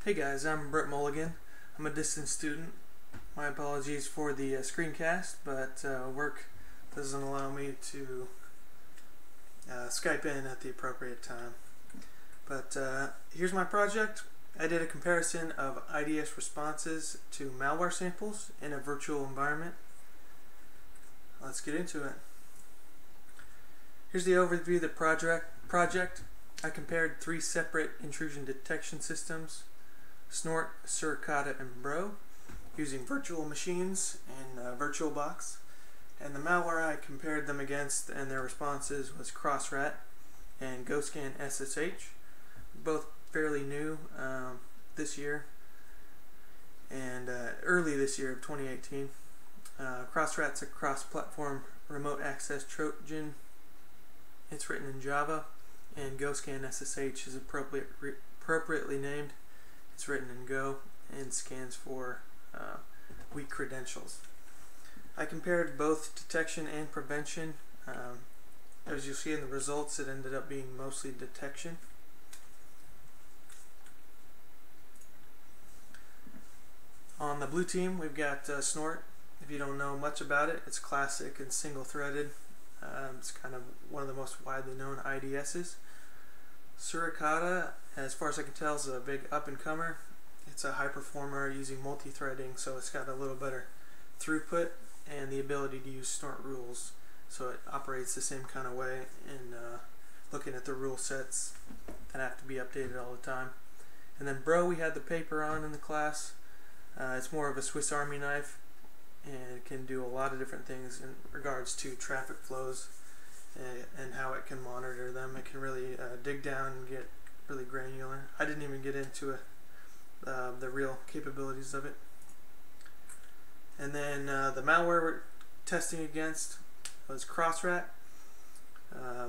Hey guys, I'm Brett Mulligan. I'm a distance student. My apologies for the screencast, but work doesn't allow me to Skype in at the appropriate time. But here's my project. I did a comparison of IDS responses to malware samples in a virtual environment. Let's get into it. Here's the overview of the project. I compared 3 separate intrusion detection systems: Snort, Suricata, and Bro, using virtual machines and VirtualBox. And the malware I compared them against and their responses was CrossRAT and GoScan SSH, both fairly new this year and early this year of 2018. CrossRAT's a cross-platform remote access Trojan. It's written in Java, and GoScan SSH is appropriately named. It's written in Go and scans for weak credentials. I compared both detection and prevention. As you'll see in the results, it ended up being mostly detection. On the blue team, we've got Snort. If you don't know much about it, it's classic and single-threaded. It's kind of one of the most widely known IDSs. Suricata, as far as I can tell, is a big up-and-comer. It's a high performer using multi-threading, so it's got a little better throughput and the ability to use Snort rules, so it operates the same kind of way in looking at the rule sets that have to be updated all the time. And then Bro, we had the paper on in the class. It's more of a Swiss Army knife, and it can do a lot of different things in regards to traffic flows and how it can monitor them. It can really dig down and get really granular. I didn't even get into the real capabilities of it. And then the malware we're testing against was CrossRAT. I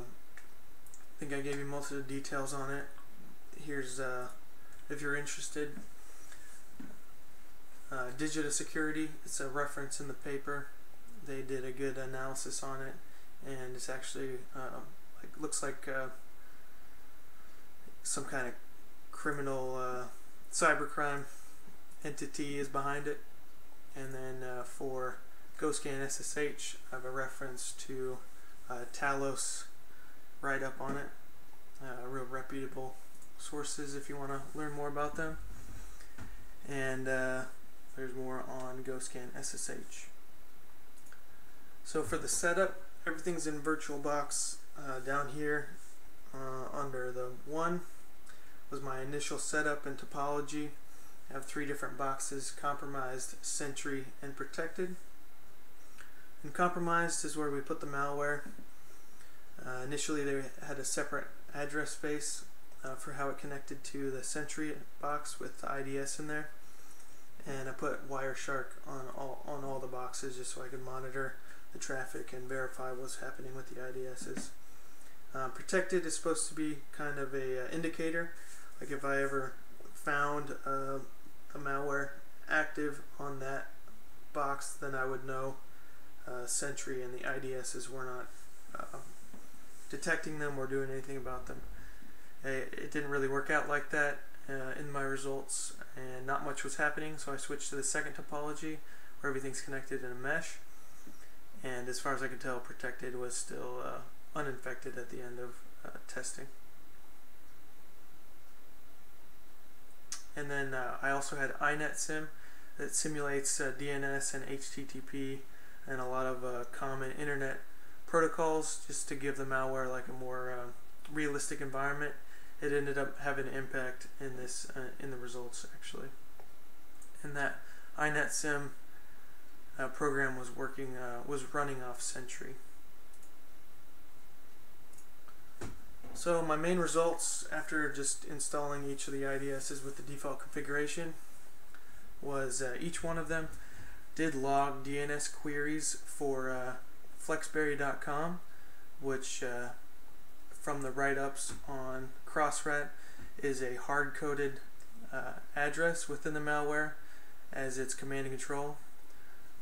think I gave you most of the details on it. Here's, if you're interested, Digita Security. It's a reference in the paper. They did a good analysis on it, and it's actually looks like some kind of criminal cybercrime entity is behind it. And then for GoScan SSH, I have a reference to Talos write-up on it. Real reputable sources if you want to learn more about them. And there's more on GoScan SSH. So for the setup, everything's in VirtualBox. Down here under the 1 was my initial setup and topology. I have 3 different boxes: compromised, sentry, and protected. And compromised is where we put the malware. Initially they had a separate address space for how it connected to the sentry box with the IDS in there. And I put Wireshark on all the boxes just so I could monitor the traffic and verify what's happening with the IDSs. Protected is supposed to be kind of a indicator. Like if I ever found a malware active on that box, then I would know Sentry and the IDSs were not detecting them or doing anything about them. It didn't really work out like that in my results, and not much was happening, so I switched to the second topology where everything's connected in a mesh. And as far as I can tell, protected was still uninfected at the end of testing. And then I also had INetSim that simulates DNS and HTTP and a lot of common internet protocols, just to give the malware like a more realistic environment. It ended up having an impact in this in the results actually. And that INetSim program was running off Sentry. So my main results after just installing each of the IDSs with the default configuration was each one of them did log DNS queries for flexberry.com, which from the write-ups on CrossRAT is a hard-coded address within the malware as its command and control.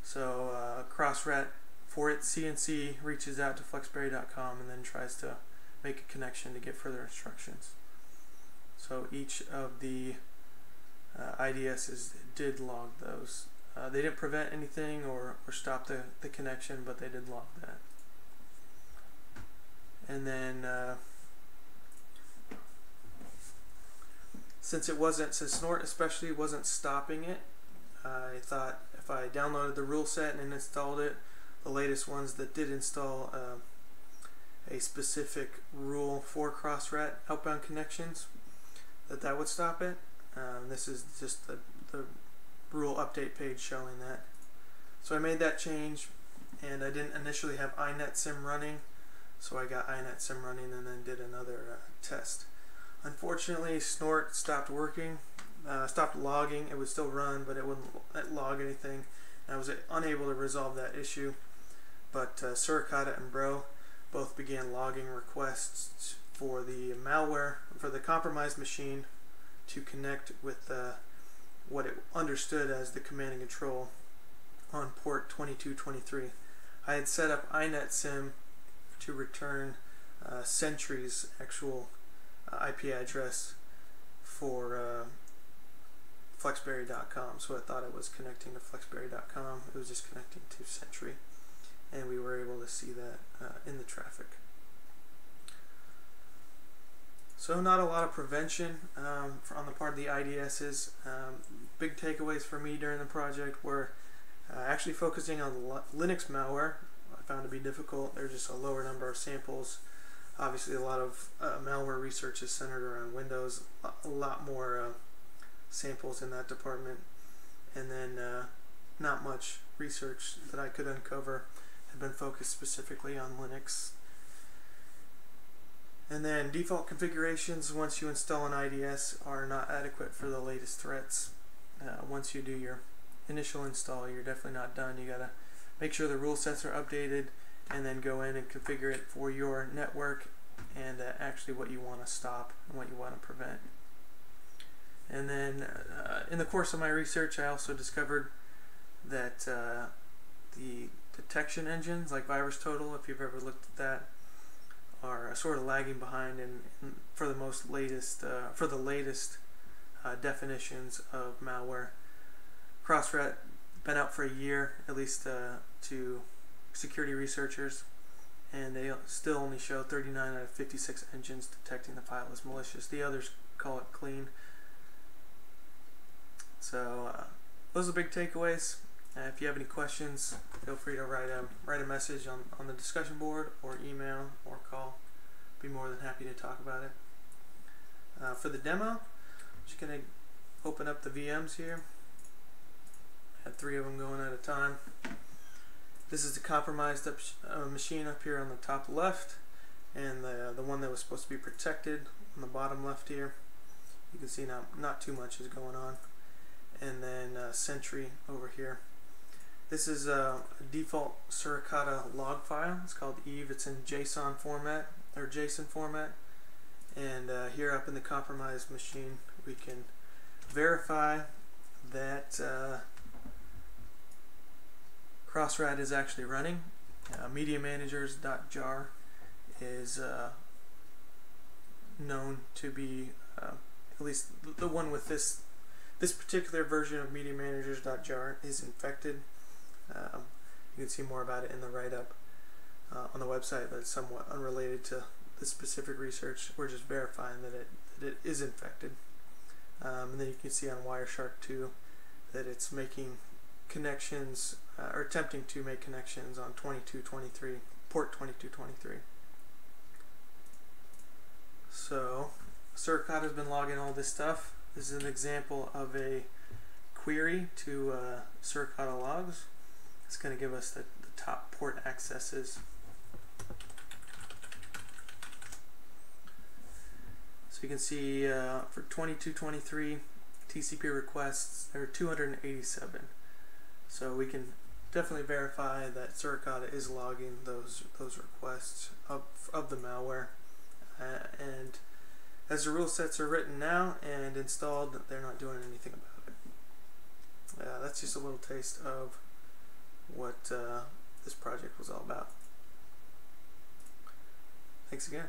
So CrossRAT, for its CNC, reaches out to flexberry.com and then tries to make a connection to get further instructions. So each of the IDSs did log those. They didn't prevent anything or stop the connection, but they did log that. And then since Snort especially wasn't stopping it, I thought if I downloaded the rule set and installed it, the latest ones that did install a specific rule for CrossRAT outbound connections, that would stop it. This is just the rule update page showing that. So I made that change, and I didn't initially have INetSim running, so I got INetSim running and then did another test. Unfortunately, Snort stopped working, stopped logging. It would still run, but it wouldn't log anything. I was unable to resolve that issue, but Suricata and Bro both began logging requests for the malware, for the compromised machine, to connect with what it understood as the command and control on port 2223. I had set up INetSim to return Sentry's actual IP address for flexberry.com, so I thought it was connecting to flexberry.com. It was just connecting to Sentry, and we were able to see that in the traffic. So not a lot of prevention on the part of the IDSs. Big takeaways for me during the project were actually focusing on Linux malware. I found to be difficult. There's just a lower number of samples. Obviously a lot of malware research is centered around Windows, a lot more samples in that department, and then not much research that I could uncover had been focused specifically on Linux. And then default configurations once you install an IDS are not adequate for the latest threats. Once you do your initial install, you're definitely not done. You gotta make sure the rule sets are updated, and then go in and configure it for your network and actually what you want to stop and what you want to prevent. And then in the course of my research, I also discovered that the detection engines like VirusTotal, if you've ever looked at that, are sort of lagging behind for the latest definitions of malware. CrossRAT been out for a year, at least to security researchers, and they still only show 39 out of 56 engines detecting the file as malicious. The others call it clean. So those are big takeaways. If you have any questions, feel free to write a message on the discussion board, or email, or call. Be more than happy to talk about it. For the demo, I'm just going to open up the VMs here. I had 3 of them going at a time. This is the compromised machine up here on the top left, and the one that was supposed to be protected on the bottom left here. You can see now not too much is going on. And then Sentry over here. This is a default Suricata log file. It's called Eve. It's in JSON format, or JSON format. And here up in the compromised machine, we can verify that CrossRAT is actually running. MediaManagers.jar is known to be, at least the one with this particular version of MediaManagers.jar is infected. You can see more about it in the write-up on the website, but it's somewhat unrelated to the specific research. We're just verifying that it is infected. And then you can see on Wireshark 2 that it's making connections, or attempting to make connections on 2223, port 2223. So Suricata has been logging all this stuff. This is an example of a query to Suricata logs. It's going to give us the top port accesses. So you can see for 2223 TCP requests, there are 287. So we can definitely verify that Suricata is logging those requests of the malware. And as the rule sets are written now and installed, they're not doing anything about it. That's just a little taste of what this project was all about. Thanks again.